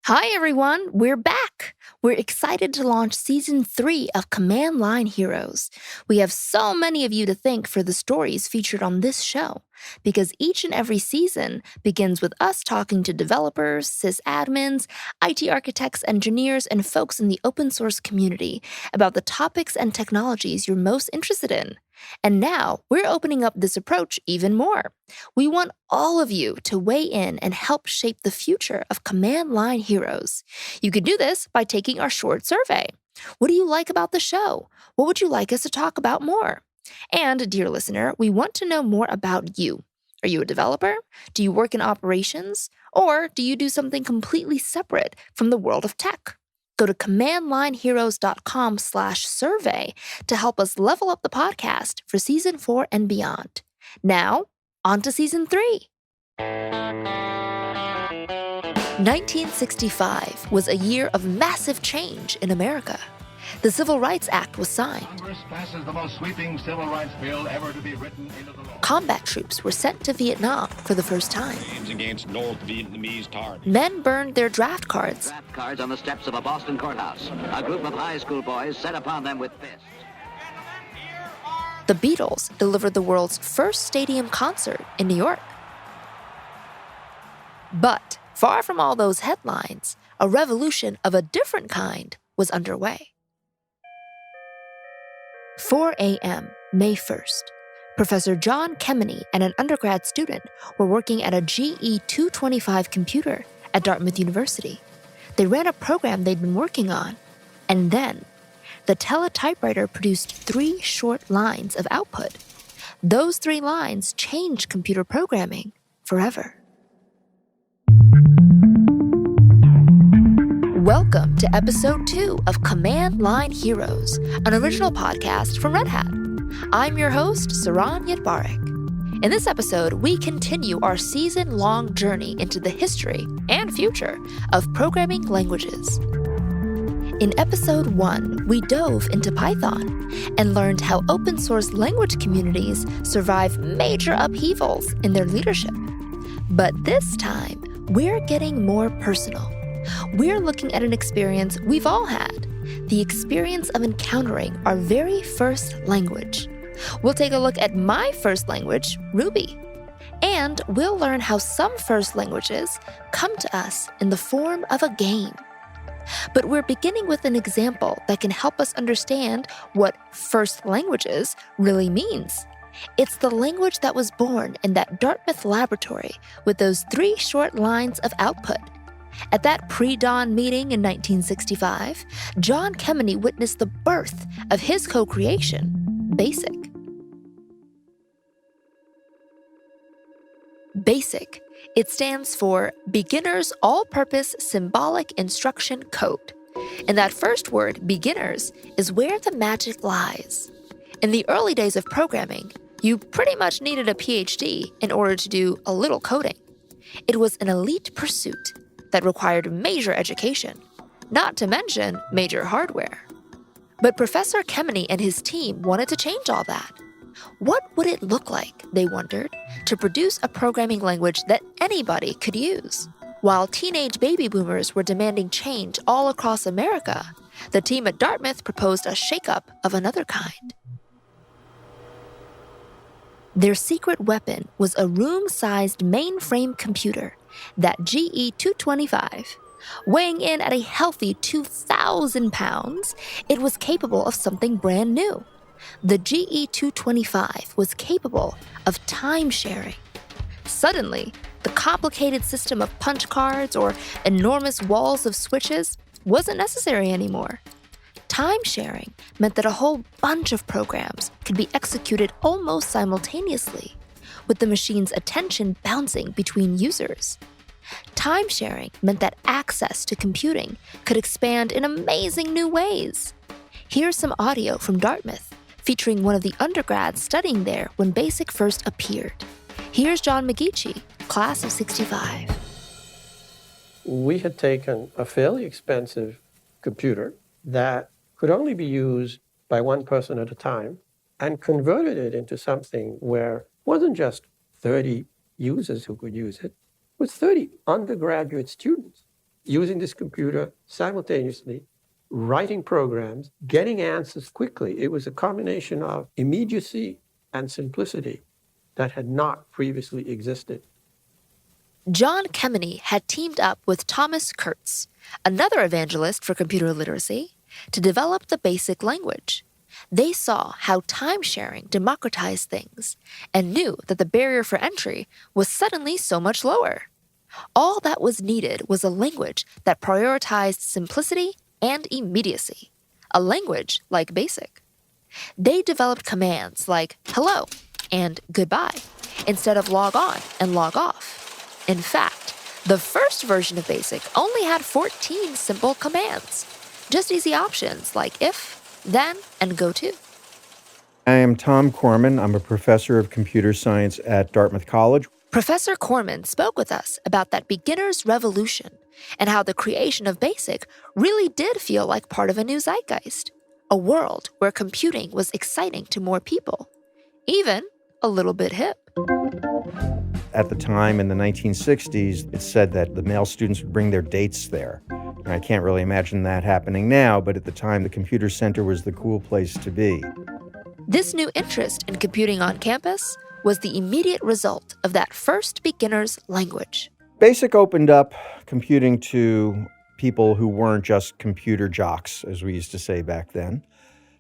Hi, everyone. We're back. We're excited to launch Season 3 of Command Line Heroes. We have so many of you to thank for the stories featured on this show, because each and every season begins with us talking to developers, sysadmins, IT architects, engineers, and folks in the open source community about the topics and technologies you're most interested in. And now we're opening up this approach even more. We want all of you to weigh in and help shape the future of Command Line Heroes. You can do this by taking our short survey. What do you like about the show? What would you like us to talk about more? And, dear listener, we want to know more about you. Are you a developer? Do you work in operations? Or do you do something completely separate from the world of tech? Go to commandlineheroes.com/survey to help us level up the podcast for Season 4 and beyond. Now, on to Season 3. 1965 was a year of massive change in America. The Civil Rights Act was signed. Congress passes the most sweeping civil rights bill ever to be written into the law. Combat troops were sent to Vietnam for the first time. Against North Vietnamese Tar. Men burned their draft cards. Draft cards on the steps of a Boston courthouse. A group of high school boys set upon them with fists. The Beatles delivered the world's first stadium concert in New York. But far from all those headlines, a revolution of a different kind was underway. 4 a.m., May 1st. Professor John Kemeny and an undergrad student were working at a GE 225 computer at Dartmouth University. They ran a program they'd been working on, and then the teletypewriter produced 3 short lines of output. Those 3 lines changed computer programming forever. Welcome to Episode 2 of Command Line Heroes, an original podcast from Red Hat. I'm your host, Saran Yitbarek. In this episode, we continue our season-long journey into the history and future of programming languages. In Episode 1, we dove into Python and learned how open-source language communities survive major upheavals in their leadership. But this time, we're getting more personal. We're looking at an experience we've all had, the experience of encountering our very first language. We'll take a look at my first language, Ruby. And we'll learn how some first languages come to us in the form of a game. But we're beginning with an example that can help us understand what first languages really means. It's the language that was born in that Dartmouth laboratory with those 3 short lines of output. At that pre-dawn meeting in 1965, John Kemeny witnessed the birth of his co-creation, BASIC. BASIC. It stands for Beginner's All-Purpose Symbolic Instruction Code. And that first word, beginners, is where the magic lies. In the early days of programming, you pretty much needed a PhD in order to do a little coding. It was an elite pursuit that required major education, not to mention major hardware. But Professor Kemeny and his team wanted to change all that. What would it look like, they wondered, to produce a programming language that anybody could use? While teenage baby boomers were demanding change all across America, the team at Dartmouth proposed a shakeup of another kind. Their secret weapon was a room-sized mainframe computer, that GE 225. Weighing in at a healthy 2,000 pounds, it was capable of something brand new. The GE 225 was capable of time sharing. Suddenly, the complicated system of punch cards or enormous walls of switches wasn't necessary anymore. Time sharing meant that a whole bunch of programs could be executed almost simultaneously, with the machine's attention bouncing between users. Time sharing meant that access to computing could expand in amazing new ways. Here's some audio from Dartmouth, featuring one of the undergrads studying there when BASIC first appeared. Here's John McGeechee, class of '65. We had taken a fairly expensive computer that could only be used by one person at a time and converted it into something where it wasn't just 30 users who could use it, it was 30 undergraduate students using this computer simultaneously, writing programs, getting answers quickly. It was a combination of immediacy and simplicity that had not previously existed. John Kemeny had teamed up with Thomas Kurtz, another evangelist for computer literacy, to develop the BASIC language. They saw how time-sharing democratized things and knew that the barrier for entry was suddenly so much lower. All that was needed was a language that prioritized simplicity and immediacy, a language like BASIC. They developed commands like hello and goodbye instead of log on and log off. In fact, the first version of BASIC only had 14 simple commands, just easy options like if, then, and go to. I am Tom Corman. I'm a professor of computer science at Dartmouth College. Professor Corman spoke with us about that beginner's revolution and how the creation of BASIC really did feel like part of a new zeitgeist, a world where computing was exciting to more people, even a little bit hip. At the time in the 1960s, it said that the male students would bring their dates there. And I can't really imagine that happening now, but at the time, the computer center was the cool place to be. This new interest in computing on campus was the immediate result of that first beginner's language. BASIC opened up computing to people who weren't just computer jocks, as we used to say back then.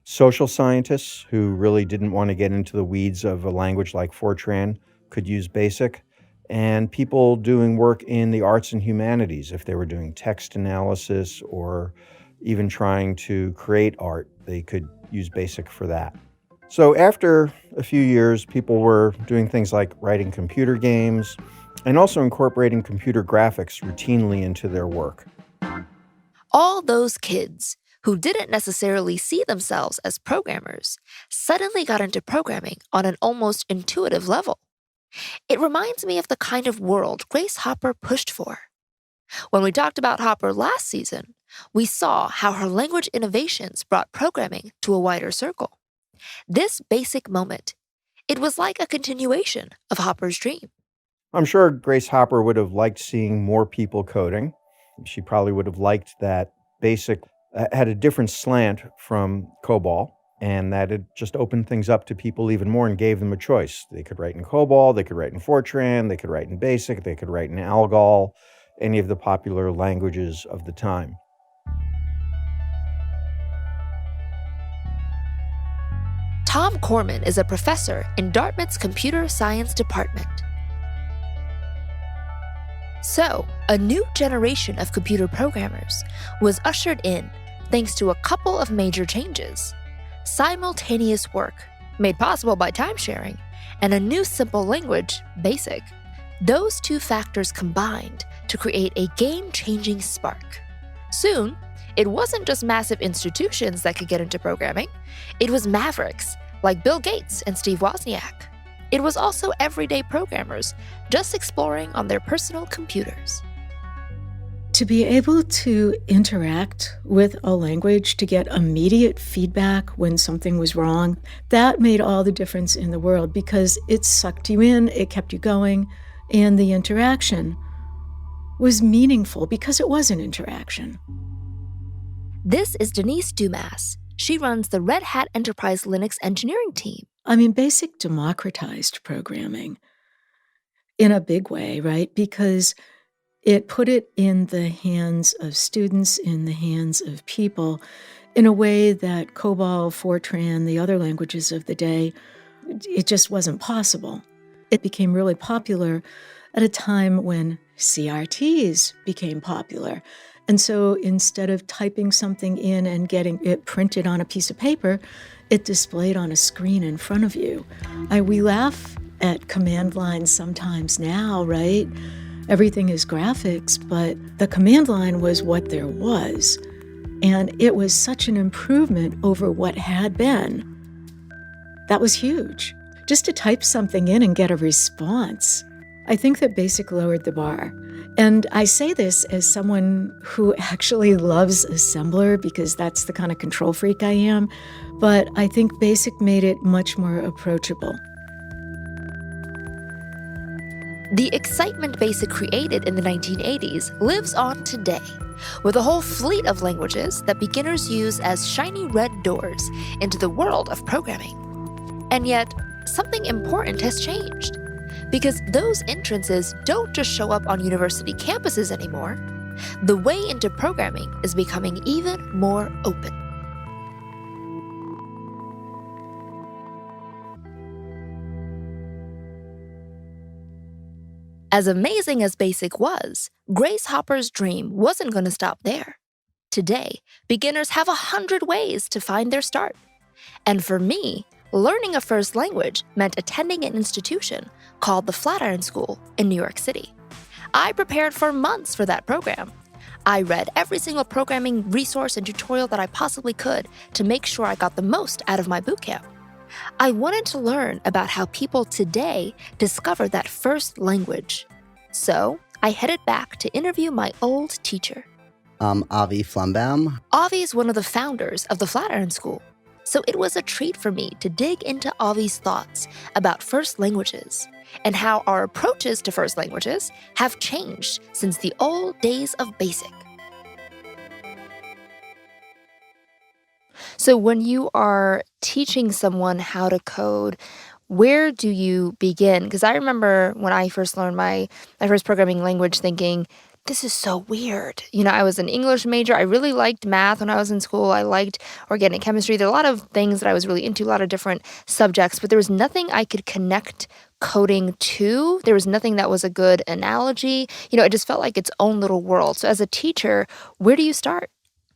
Social scientists who really didn't want to get into the weeds of a language like Fortran could use BASIC, and people doing work in the arts and humanities, if they were doing text analysis or even trying to create art, they could use BASIC for that. So after a few years, people were doing things like writing computer games and also incorporating computer graphics routinely into their work. All those kids who didn't necessarily see themselves as programmers suddenly got into programming on an almost intuitive level. It reminds me of the kind of world Grace Hopper pushed for. When we talked about Hopper last season, we saw how her language innovations brought programming to a wider circle. This BASIC moment, it was like a continuation of Hopper's dream. I'm sure Grace Hopper would have liked seeing more people coding. She probably would have liked that BASIC had a different slant from COBOL, and that it just opened things up to people even more and gave them a choice. They could write in COBOL, they could write in Fortran, they could write in BASIC, they could write in ALGOL, any of the popular languages of the time. Tom Corman is a professor in Dartmouth's computer science department. So, a new generation of computer programmers was ushered in thanks to a couple of major changes: simultaneous work, made possible by time sharing, and a new simple language, BASIC. Those two factors combined to create a game-changing spark. Soon, it wasn't just massive institutions that could get into programming. It was mavericks like Bill Gates and Steve Wozniak. It was also everyday programmers just exploring on their personal computers. To be able to interact with a language, to get immediate feedback when something was wrong, that made all the difference in the world because it sucked you in, it kept you going, and the interaction was meaningful because it was an interaction. This is Denise Dumas. She runs the Red Hat Enterprise Linux engineering team. BASIC democratized programming in a big way, right? Because it put it in the hands of students, in the hands of people, in a way that COBOL, Fortran, the other languages of the day, it just wasn't possible. It became really popular at a time when CRTs became popular. And so instead of typing something in and getting it printed on a piece of paper, it displayed on a screen in front of you. We laugh at command lines sometimes now, right? Everything is graphics, but the command line was what there was. And it was such an improvement over what had been. That was huge. Just to type something in and get a response. I think that BASIC lowered the bar. And I say this as someone who actually loves assembler because that's the kind of control freak I am. But I think BASIC made it much more approachable. The excitement BASIC created in the 1980s lives on today. with a whole fleet of languages that beginners use as shiny red doors into the world of programming. And yet, something important has changed, because those entrances don't just show up on university campuses anymore. The way into programming is becoming even more open. As amazing as BASIC was, Grace Hopper's dream wasn't going to stop there. Today, beginners have 100 ways to find their start. And for me, learning a first language meant attending an institution called the Flatiron School in New York City. I prepared for months for that program. I read every single programming resource and tutorial that I possibly could to make sure I got the most out of my bootcamp. I wanted to learn about how people today discover that first language. So I headed back to interview my old teacher. Avi Flumbaum. Avi is one of the founders of the Flatiron School. So it was a treat for me to dig into Avi's thoughts about first languages and how our approaches to first languages have changed since the old days of BASIC. So when you are teaching someone how to code, where do you begin? Because I remember when I first learned my first programming language thinking, this is so weird. I was an English major. I really liked math when I was in school. I liked organic chemistry. There are a lot of things that I was really into, a lot of different subjects, but there was nothing I could connect coding to. There was nothing that was a good analogy. It just felt like its own little world. So as a teacher, where do you start?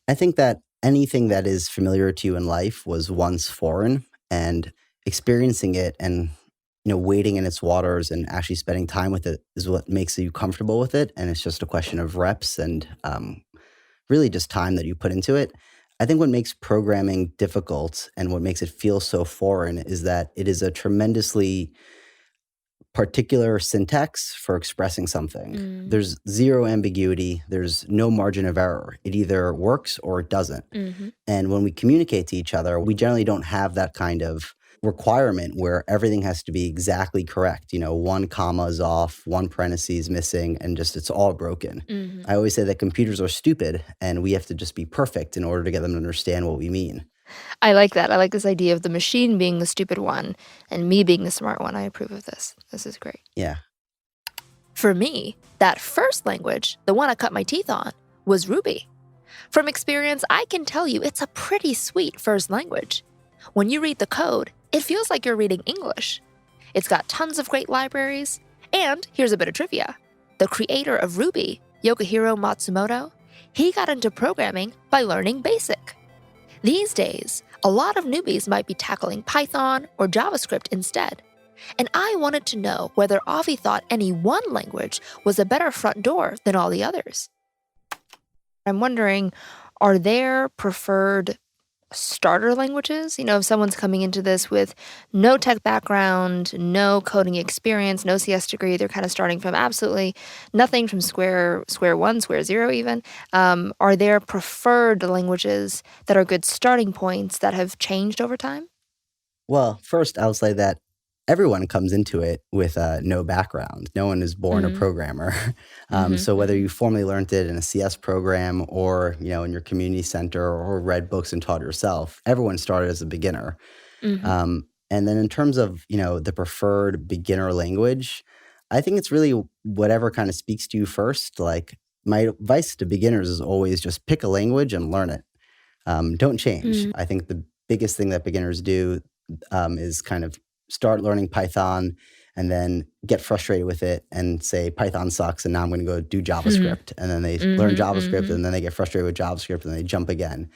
I think that anything that is familiar to you in life was once foreign, and experiencing it and wading in its waters and actually spending time with it is what makes you comfortable with it. And it's just a question of reps and really just time that you put into it. I think what makes programming difficult and what makes it feel so foreign is that it is a tremendously particular syntax for expressing something. There's zero ambiguity. There's no margin of error. It either works or it doesn't. And when we communicate to each other, we generally don't have that kind of requirement where everything has to be exactly correct. One comma is off, one parenthesis missing, and just it's all broken. I always say that computers are stupid and we have to just be perfect in order to get them to understand what we mean. I like that. I like this idea of the machine being the stupid one and me being the smart one. I approve of this. This is great. Yeah. For me, that first language, the one I cut my teeth on, was Ruby. From experience, I can tell you it's a pretty sweet first language. When you read the code, it feels like you're reading English. It's got tons of great libraries. And here's a bit of trivia. The creator of Ruby, Yukihiro Matsumoto, he got into programming by learning BASIC. These days, a lot of newbies might be tackling Python or JavaScript instead. And I wanted to know whether Avi thought any one language was a better front door than all the others. I'm wondering, are there preferred starter languages? If someone's coming into this with no tech background, no coding experience, no CS degree, they're kind of starting from absolutely nothing, from square one, square zero even. Are there preferred languages that are good starting points that have changed over time? Well, first, I'll say that everyone comes into it with no background. No one is born a programmer. So whether you formally learned it in a CS program or, in your community center or read books and taught yourself, everyone started as a beginner. And then in terms of, the preferred beginner language, I think it's really whatever kind of speaks to you first. Like, my advice to beginners is always just pick a language and learn it. Don't change. I think the biggest thing that beginners do is kind of start learning Python and then get frustrated with it and say Python sucks and now I'm going to go do JavaScript. And then they learn JavaScript and then they get frustrated with JavaScript and they jump again.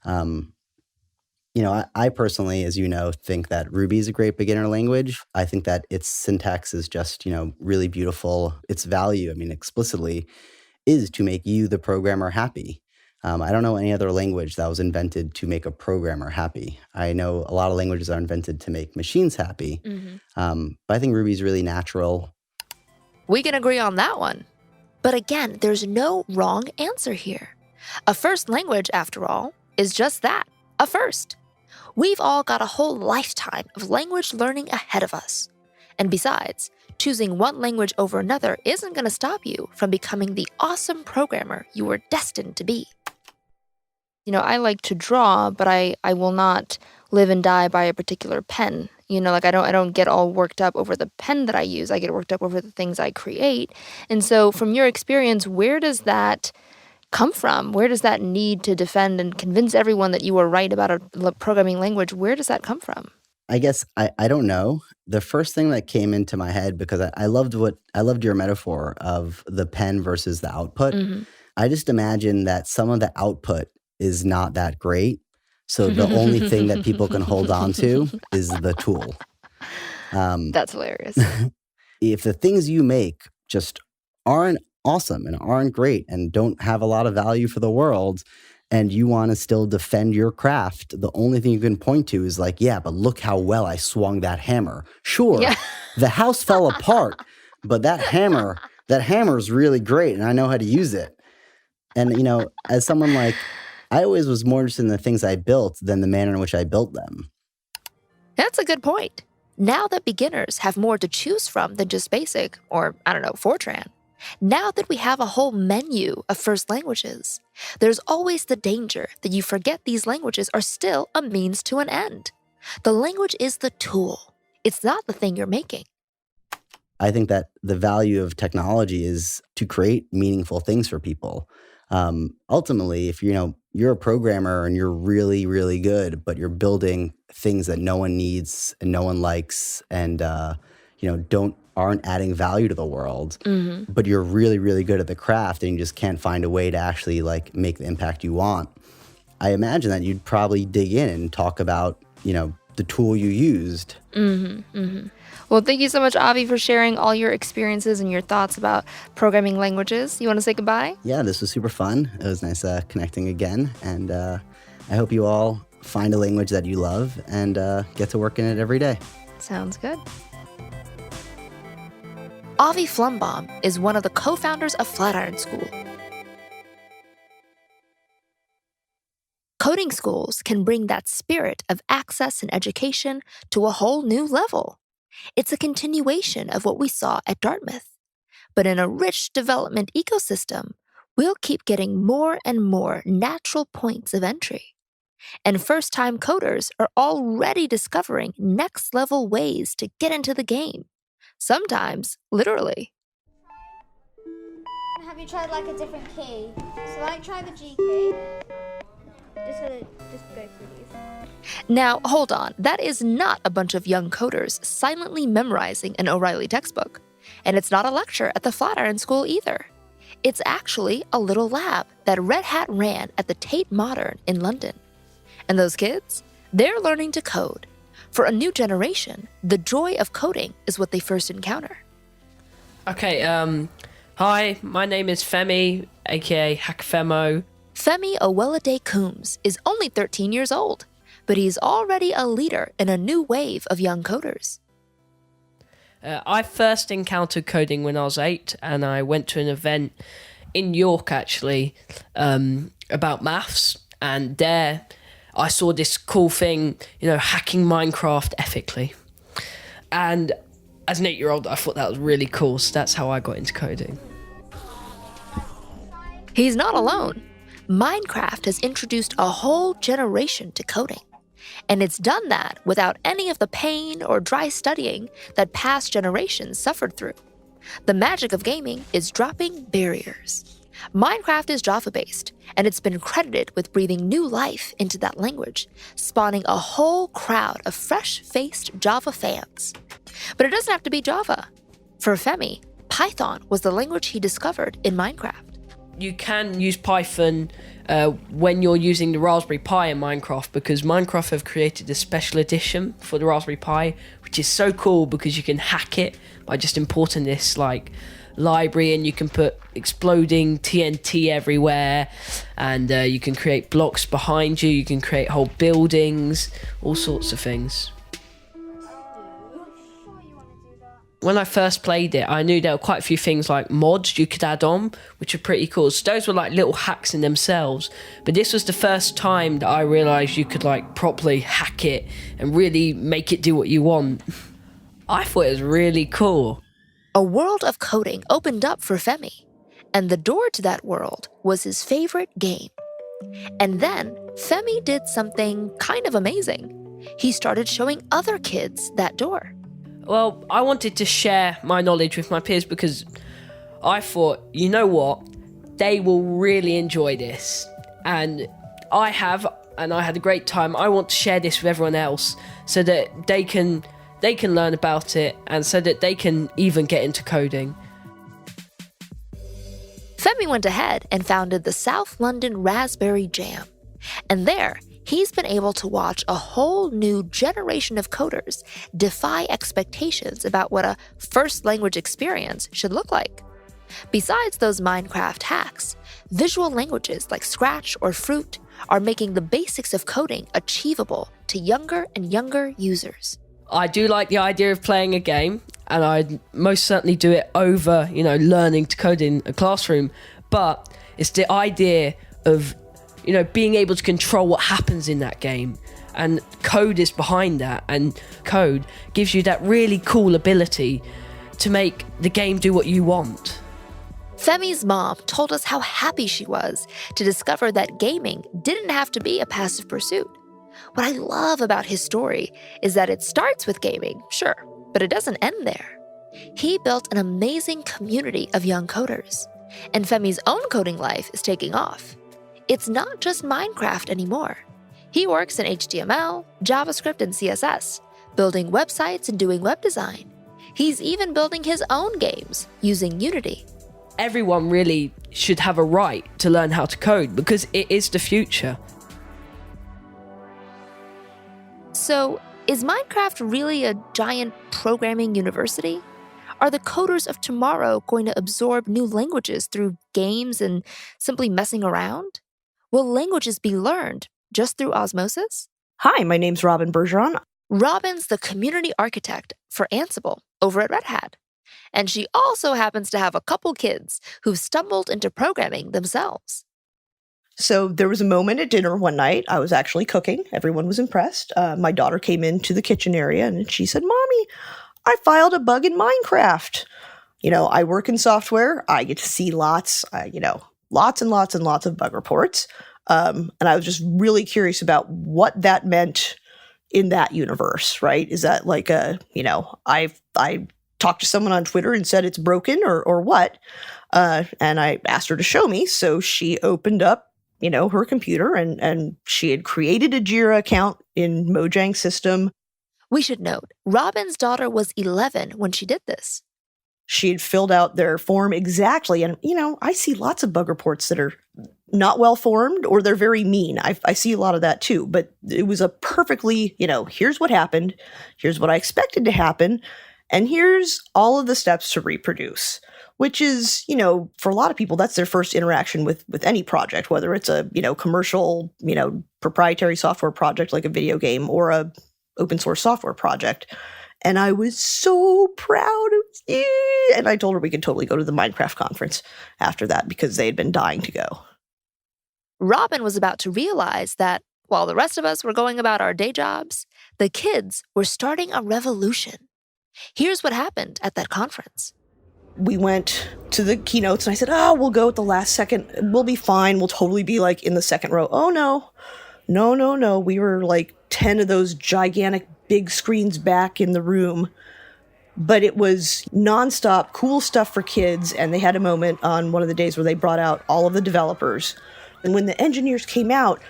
I personally, as you know, think that Ruby is a great beginner language. I think that its syntax is just, really beautiful. Its value, explicitly, is to make you, the programmer, happy. I don't know any other language that was invented to make a programmer happy. I know a lot of languages are invented to make machines happy, but I think Ruby is really natural. We can agree on that one. But again, there's no wrong answer here. A first language, after all, is just that, a first. We've all got a whole lifetime of language learning ahead of us. And besides, choosing one language over another isn't going to stop you from becoming the awesome programmer you were destined to be. I like to draw, but I will not live and die by a particular pen. I don't get all worked up over the pen that I use. I get worked up over the things I create. And so from your experience, where does that come from? Where does that need to defend and convince everyone that you are right about a programming language? Where does that come from? I guess I don't know. The first thing that came into my head, because I loved your metaphor of the pen versus the output. Mm-hmm. I just imagine that some of the output is not that great. So the only thing that people can hold on to is the tool. That's hilarious. If the things you make just aren't awesome and aren't great and don't have a lot of value for the world, and you want to still defend your craft, the only thing you can point to is like, yeah, but look how well I swung that hammer. Sure, yeah. The house fell apart, but that hammer is really great and I know how to use it. And, as someone like, I always was more interested in the things I built than the manner in which I built them. That's a good point. Now that beginners have more to choose from than just basic, or Fortran, now that we have a whole menu of first languages, there's always the danger that you forget these languages are still a means to an end. The language is the tool. It's not the thing you're making. I think that the value of technology is to create meaningful things for people. Ultimately, if you're a programmer and you're really, really good, but you're building things that no one needs and no one likes and aren't adding value to the world, mm-hmm. but you're really, really good at the craft and you just can't find a way to actually make the impact you want, I imagine that you'd probably dig in and talk about, the tool you used. Mm-hmm, mm-hmm. Well, thank you so much, Avi, for sharing all your experiences and your thoughts about programming languages. You want to say goodbye? Yeah, this was super fun. It was nice connecting again. And I hope you all find a language that you love and get to work in it every day. Sounds good. Avi Flumbaum is one of the co-founders of Flatiron School. Coding schools can bring that spirit of access and education to a whole new level. It's a continuation of what we saw at Dartmouth. But in a rich development ecosystem, we'll keep getting more and more natural points of entry. And first-time coders are already discovering next-level ways to get into the game. Sometimes, literally. Have you tried a different key? So try the G key. Just go through these. Now, hold on. That is not a bunch of young coders silently memorizing an O'Reilly textbook. And it's not a lecture at the Flatiron School either. It's actually a little lab that Red Hat ran at the Tate Modern in London. And those kids, they're learning to code. For a new generation, the joy of coding is what they first encounter. Okay, hi, my name is Femi, aka Hackfemo. Femi Owelade Coombs is only 13 years old, but he's already a leader in a new wave of young coders. I first encountered coding when I was 8, and I went to an event in York, actually, about maths, and there I saw this cool thing, hacking Minecraft ethically. And as an 8-year-old, I thought that was really cool, so that's how I got into coding. He's not alone. Minecraft has introduced a whole generation to coding. And it's done that without any of the pain or dry studying that past generations suffered through. The magic of gaming is dropping barriers. Minecraft is Java-based, and it's been credited with breathing new life into that language, spawning a whole crowd of fresh-faced Java fans. But it doesn't have to be Java. For Femi, Python was the language he discovered in Minecraft. You can use Python when you're using the Raspberry Pi in Minecraft, because Minecraft have created a special edition for the Raspberry Pi, which is so cool because you can hack it by just importing this library, and you can put exploding TNT everywhere, and you can create blocks behind you, you can create whole buildings, all sorts of things. When I first played it, I knew there were quite a few things like mods you could add on, which are pretty cool. So those were little hacks in themselves. But this was the first time that I realised you could properly hack it and really make it do what you want. I thought it was really cool. A world of coding opened up for Femi, and the door to that world was his favorite game. And then Femi did something kind of amazing. He started showing other kids that door. Well, I wanted to share my knowledge with my peers because I thought, you know what, they will really enjoy this. And I had a great time. I want to share this with everyone else so that they can learn about it and so that they can even get into coding. Femi went ahead and founded the South London Raspberry Jam. And there, he's been able to watch a whole new generation of coders defy expectations about what a first language experience should look like. Besides those Minecraft hacks, visual languages like Scratch or Fruit are making the basics of coding achievable to younger and younger users. I do like the idea of playing a game, and I'd most certainly do it over, learning to code in a classroom. But it's the idea of, being able to control what happens in that game. And code is behind that, and code gives you that really cool ability to make the game do what you want. Femi's mom told us how happy she was to discover that gaming didn't have to be a passive pursuit. What I love about his story is that it starts with gaming, sure, but it doesn't end there. He built an amazing community of young coders, and Femi's own coding life is taking off. It's not just Minecraft anymore. He works in HTML, JavaScript, and CSS, building websites and doing web design. He's even building his own games using Unity. Everyone really should have a right to learn how to code because it is the future. So, is Minecraft really a giant programming university? Are the coders of tomorrow going to absorb new languages through games and simply messing around? Will languages be learned just through osmosis? Hi, my name's Robin Bergeron. Robin's the community architect for Ansible over at Red Hat. And she also happens to have a couple kids who've stumbled into programming themselves. So there was a moment at dinner one night. I was actually cooking. Everyone was impressed. My daughter came into the kitchen area and she said, "Mommy, I filed a bug in Minecraft." I work in software. I get to see lots and lots and lots of bug reports. And I was just really curious about what that meant in that universe, right? Is that like I talked to someone on Twitter and said it's broken or what? And I asked her to show me. So she opened up her computer and she had created a Jira account in Mojang's system. We should note, Robin's daughter was 11 when she did this. She had filled out their form exactly. And, I see lots of bug reports that are not well formed or they're very mean. I see a lot of that too. But it was a perfectly, here's what happened. Here's what I expected to happen. And here's all of the steps to reproduce, which is, for a lot of people, that's their first interaction with any project, whether it's a, commercial, proprietary software project like a video game or a open source software project. And I was so proud of it. And I told her we could totally go to the Minecraft conference after that because they had been dying to go. Robin was about to realize that while the rest of us were going about our day jobs, the kids were starting a revolution. Here's what happened at that conference. We went to the keynotes and I said, we'll go at the last second. We'll be fine. We'll totally be like in the second row. Oh, no. We were like 10 of those gigantic big screens back in the room. But it was nonstop cool stuff for kids. And they had a moment on one of the days where they brought out all of the developers. And when the engineers came out,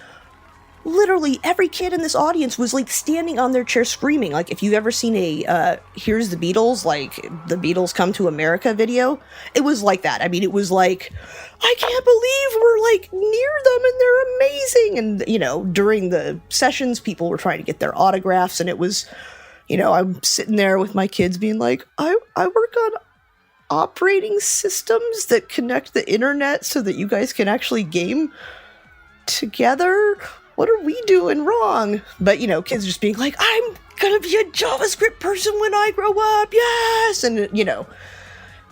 literally every kid in this audience was like standing on their chair screaming. Like if you've ever seen a Here's the Beatles, like the Beatles Come to America video, it was like that. I mean, it was like, I can't believe we're like near them and they're amazing. And, during the sessions, people were trying to get their autographs. And it was, I'm sitting there with my kids being like, I work on operating systems that connect the internet so that you guys can actually game together. What are we doing wrong? But, kids just being like, I'm going to be a JavaScript person when I grow up. Yes. And,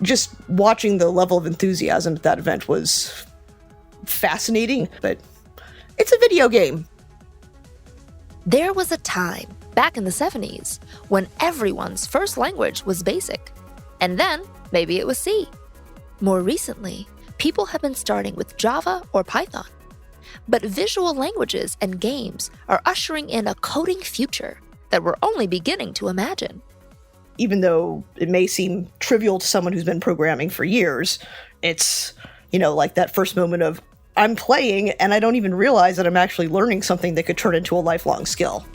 just watching the level of enthusiasm at that event was fascinating, but it's a video game. There was a time back in the 70s when everyone's first language was BASIC. And then Maybe it was C. More recently, people have been starting with Java or Python. But visual languages and games are ushering in a coding future that we're only beginning to imagine. Even though it may seem trivial to someone who's been programming for years, it's, like that first moment of, I'm playing and I don't even realize that I'm actually learning something that could turn into a lifelong skill.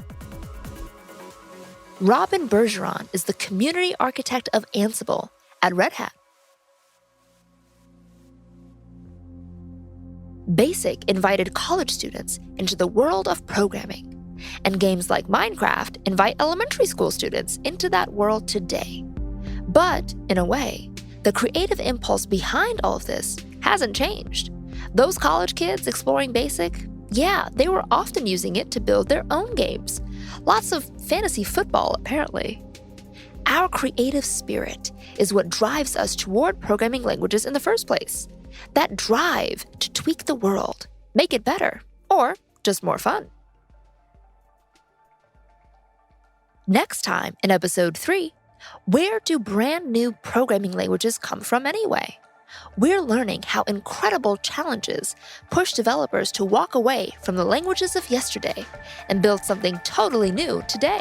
Robin Bergeron is the community architect of Ansible at Red Hat. BASIC invited college students into the world of programming, and games like Minecraft invite elementary school students into that world today. But, in a way, the creative impulse behind all of this hasn't changed. Those college kids exploring BASIC, they were often using it to build their own games. Lots of fantasy football, apparently. Our creative spirit is what drives us toward programming languages in the first place. That drive to tweak the world, make it better, or just more fun. Next time in episode 3, where do brand new programming languages come from anyway? We're learning how incredible challenges push developers to walk away from the languages of yesterday and build something totally new today.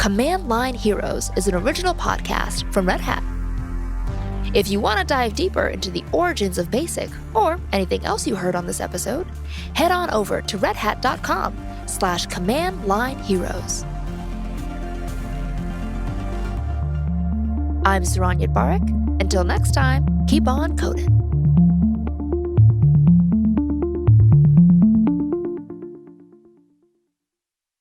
Command Line Heroes is an original podcast from Red Hat. If you want to dive deeper into the origins of BASIC or anything else you heard on this episode, head on over to redhat.com/command-line-heroes. I'm Saran Yitbarek. Until next time, keep on coding.